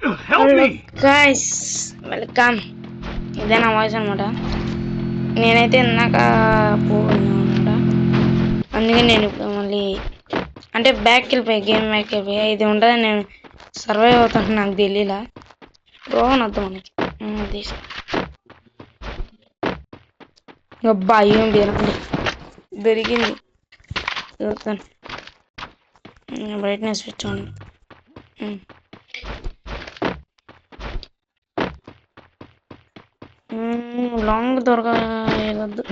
Hello guys, welcome. ఇదే నా voice అనమాట. నేనైతే ఇందాక పోయినా అనమాట. అందుకే నేను ఇప్పుడు మళ్ళీ అంటే బ్యాక్కి వెళ్ళిపోయి గేమ్ బ్యాక్కి వెళ్ళిపోయి ఇది ఉంటుందని నేను సర్వైవ్ అవుతాను. నాకు తెలియలా రోహన్ వద్దాం మనకి అబ్బా ఏం బీరండి దొరికింది. చూస్తాను బ్రైట్నెస్ స్విచ్ ఆన్. లాంగ్ దొరకదు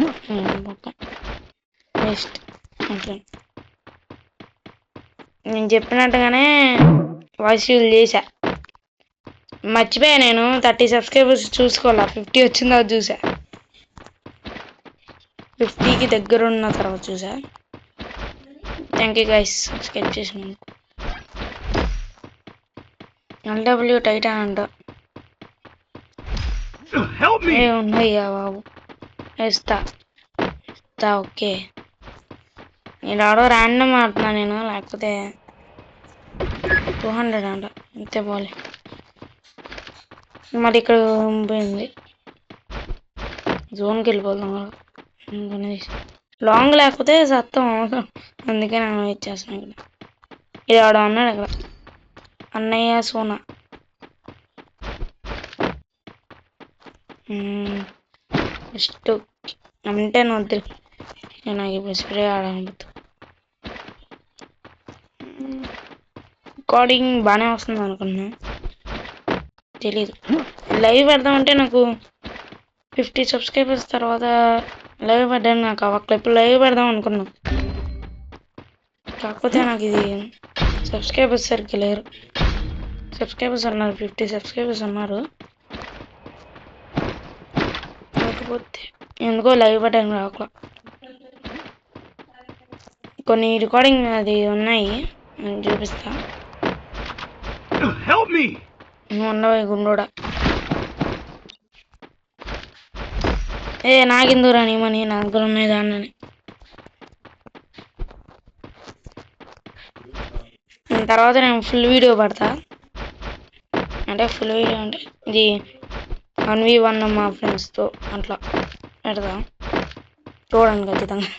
నెక్స్ట్ ఓకే. నేను చెప్పినట్టుగానే వాయిస్ యూజ్ చేశా. మర్చిపోయా నేను 30 సబ్స్క్రైబర్స్ చూసుకోవాలా. 50 వచ్చిందో చూసా. 50కి దగ్గర ఉన్న తర్వాత చూసా. థ్యాంక్ యూ గైస్ సబ్స్క్రైబ్ చేసినందుకు. LW టైటాన్ అంట ఉన్నాయ్యా బాబు. ఇస్తా ఓకే. నేను ఆడో ర్యాండమ్ ఆడుతున్నా నేను, లేకపోతే 200 అంట అంతే. పోలే మరి ఇక్కడ పోయింది. జోన్కి వెళ్ళిపోతాం లాంగ్ లేకపోతే సత్తం. అందుకే నేను వెయిట్ చేస్తున్నాను ఇక్కడ. ఇది ఆడ ఉన్నాడు అక్కడ అన్నయ్య సోనా. ఫస్ట్ అంటే వద్దు, నాకు ఇప్పుడు స్ప్రే ఆడకపోతు. రికార్డింగ్ బాగానే వస్తుంది అనుకున్నా, తెలీదు. లైవ్ పెడదామంటే నాకు 50 సబ్స్క్రైబర్స్ తర్వాత లైవ్ పెట్టాను. నాకు అక్కడ ఇప్పుడు లైవ్ పెడదాం అనుకున్నా, కాకపోతే నాకు ఇది సబ్స్క్రైబర్స్ సరిగ్గా లేరు. సబ్స్క్రైబర్స్ అన్నారు 50 సబ్స్క్రైబర్స్ అన్నారు, కాకపోతే ఎందుకో లైవ్ బటన్ రాకలా. కొన్ని రికార్డింగ్ అది ఉన్నాయి, నేను చూపిస్తా. ఉండవు గుండోడా. నాకెందుకు రానిమని, నా దగ్గర ఉన్నాయి దాన్ని. తర్వాత నేను ఫుల్ వీడియో పడతా. అంటే ఫుల్ వీడియో అంటే ఇది 1v1 మా ఫ్రెండ్స్తో అట్లా పెడతా, చూడండి ఖచ్చితంగా.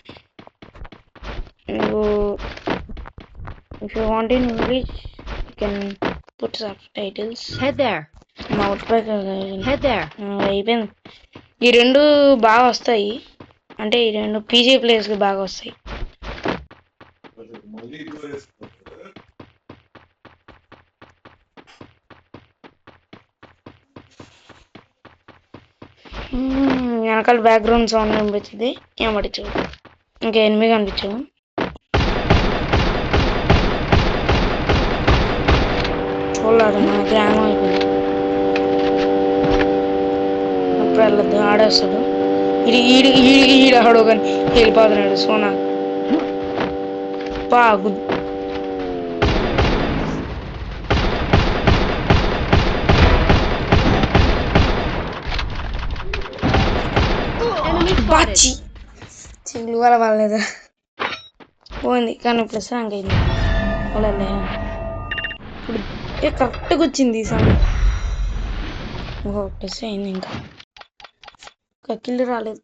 నువ్వు if you want in English you can put subtitles. Head there. Head there. అయిపోయింది. ఈ రెండు బాగా వస్తాయి, అంటే ఈ రెండు పీజీ ప్లేయర్స్కి బాగా వస్తాయి. వెనకాల బ్యాక్గ్రౌండ్ సౌండ్ కనిపించింది, ఏం పట్టించు. ఇంకా 8 కనిపించవు. చూడలేదు, మన గ్రామం అయిపోయింది. అప్పుడు వెళ్ళొద్దు, ఆడేస్తాడు. ఈడు ఆడో కానీ వెళ్ళిపోతున్నాడు సోనా. బాగు బాచి చిల్లు వల్ల వాళ్ళేదా పోయింది. కానీ ప్లస్ ర్యాంక్ అయింది. వాళ్ళలే ఇప్పుడు కరెక్ట్గా వచ్చింది ఈ సమయం. ప్లస్ అయింది. ఇంకా కిల్లు రాలేదు,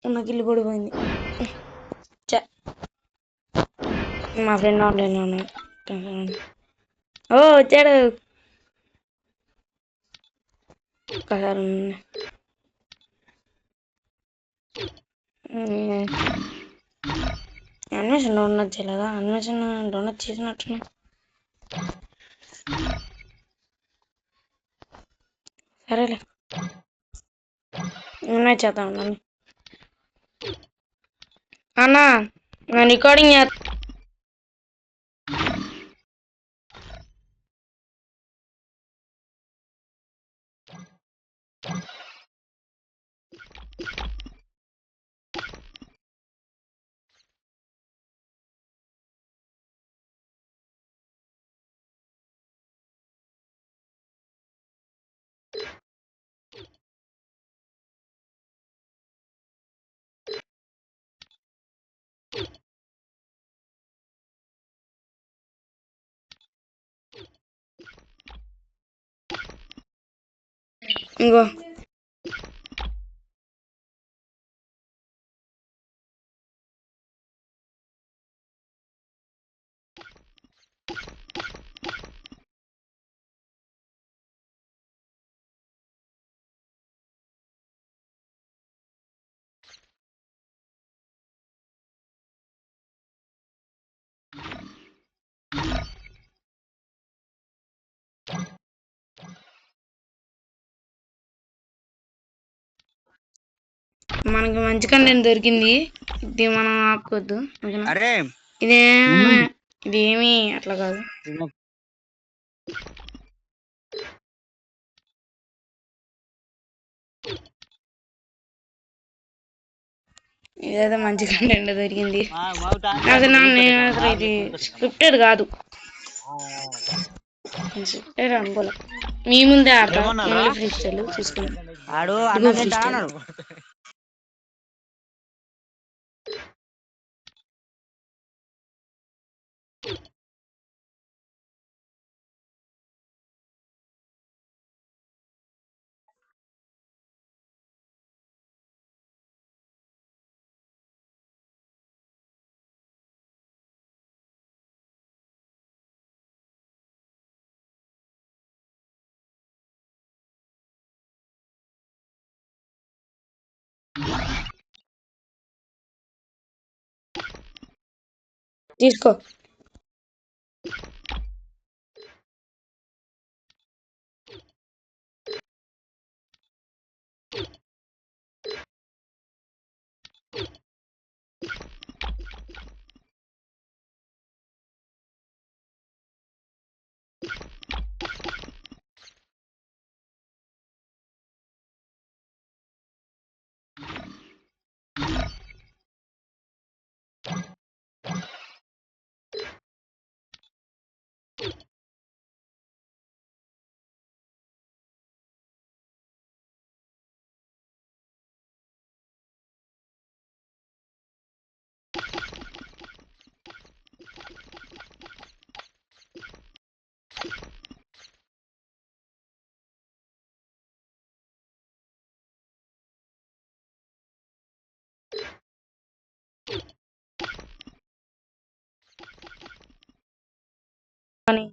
ఉన్న కిల్లు పడిపోయింది. మా ఫ్రెండ్ ఆన్లైన్లో ఉన్నాడు. ఓ వచ్చాడు. ఒకసారి అన్వేషణ డౌన్లోడ్ చేయలేదా? అన్వేషణ డౌన్లోడ్ చేసినట్టున్నా. సరేలే, ఇన్వైట్ చేద్దాం నన్ను. అన్నా నేను రికార్డింగ్ ఇంకో మనకి మంచి కంటెంట్ దొరికింది. ఇది మనం ఆపుకోవద్దు, ఓకేనా? అరే ఇదే ఇదేమి అట్లా కాదు. ఇదైతే మంచి కంటెంట్ దొరికింది. అసలు నేను అసలు ఇది స్క్రిప్టెడ్ కాదు, స్క్రిప్టెడ్ అనుకోలే. మీ ముందే ఆడతా, ఓన్లీ ఫ్రీ స్టైల్ చూసుకోండి. ఆడు ఇదిగో అన్న ఫ్రీ స్టైల్. అన్నాడు. తీసుకో. అని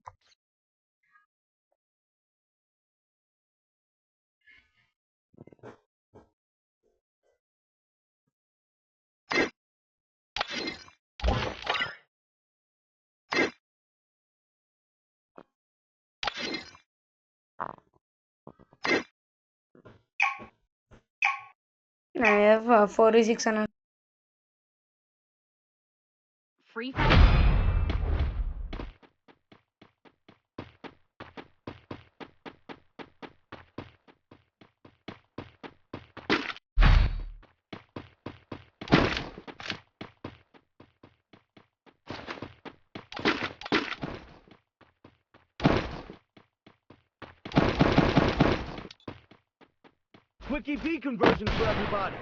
నా 4v6 అన్న. Free Quick EP conversion for everybody.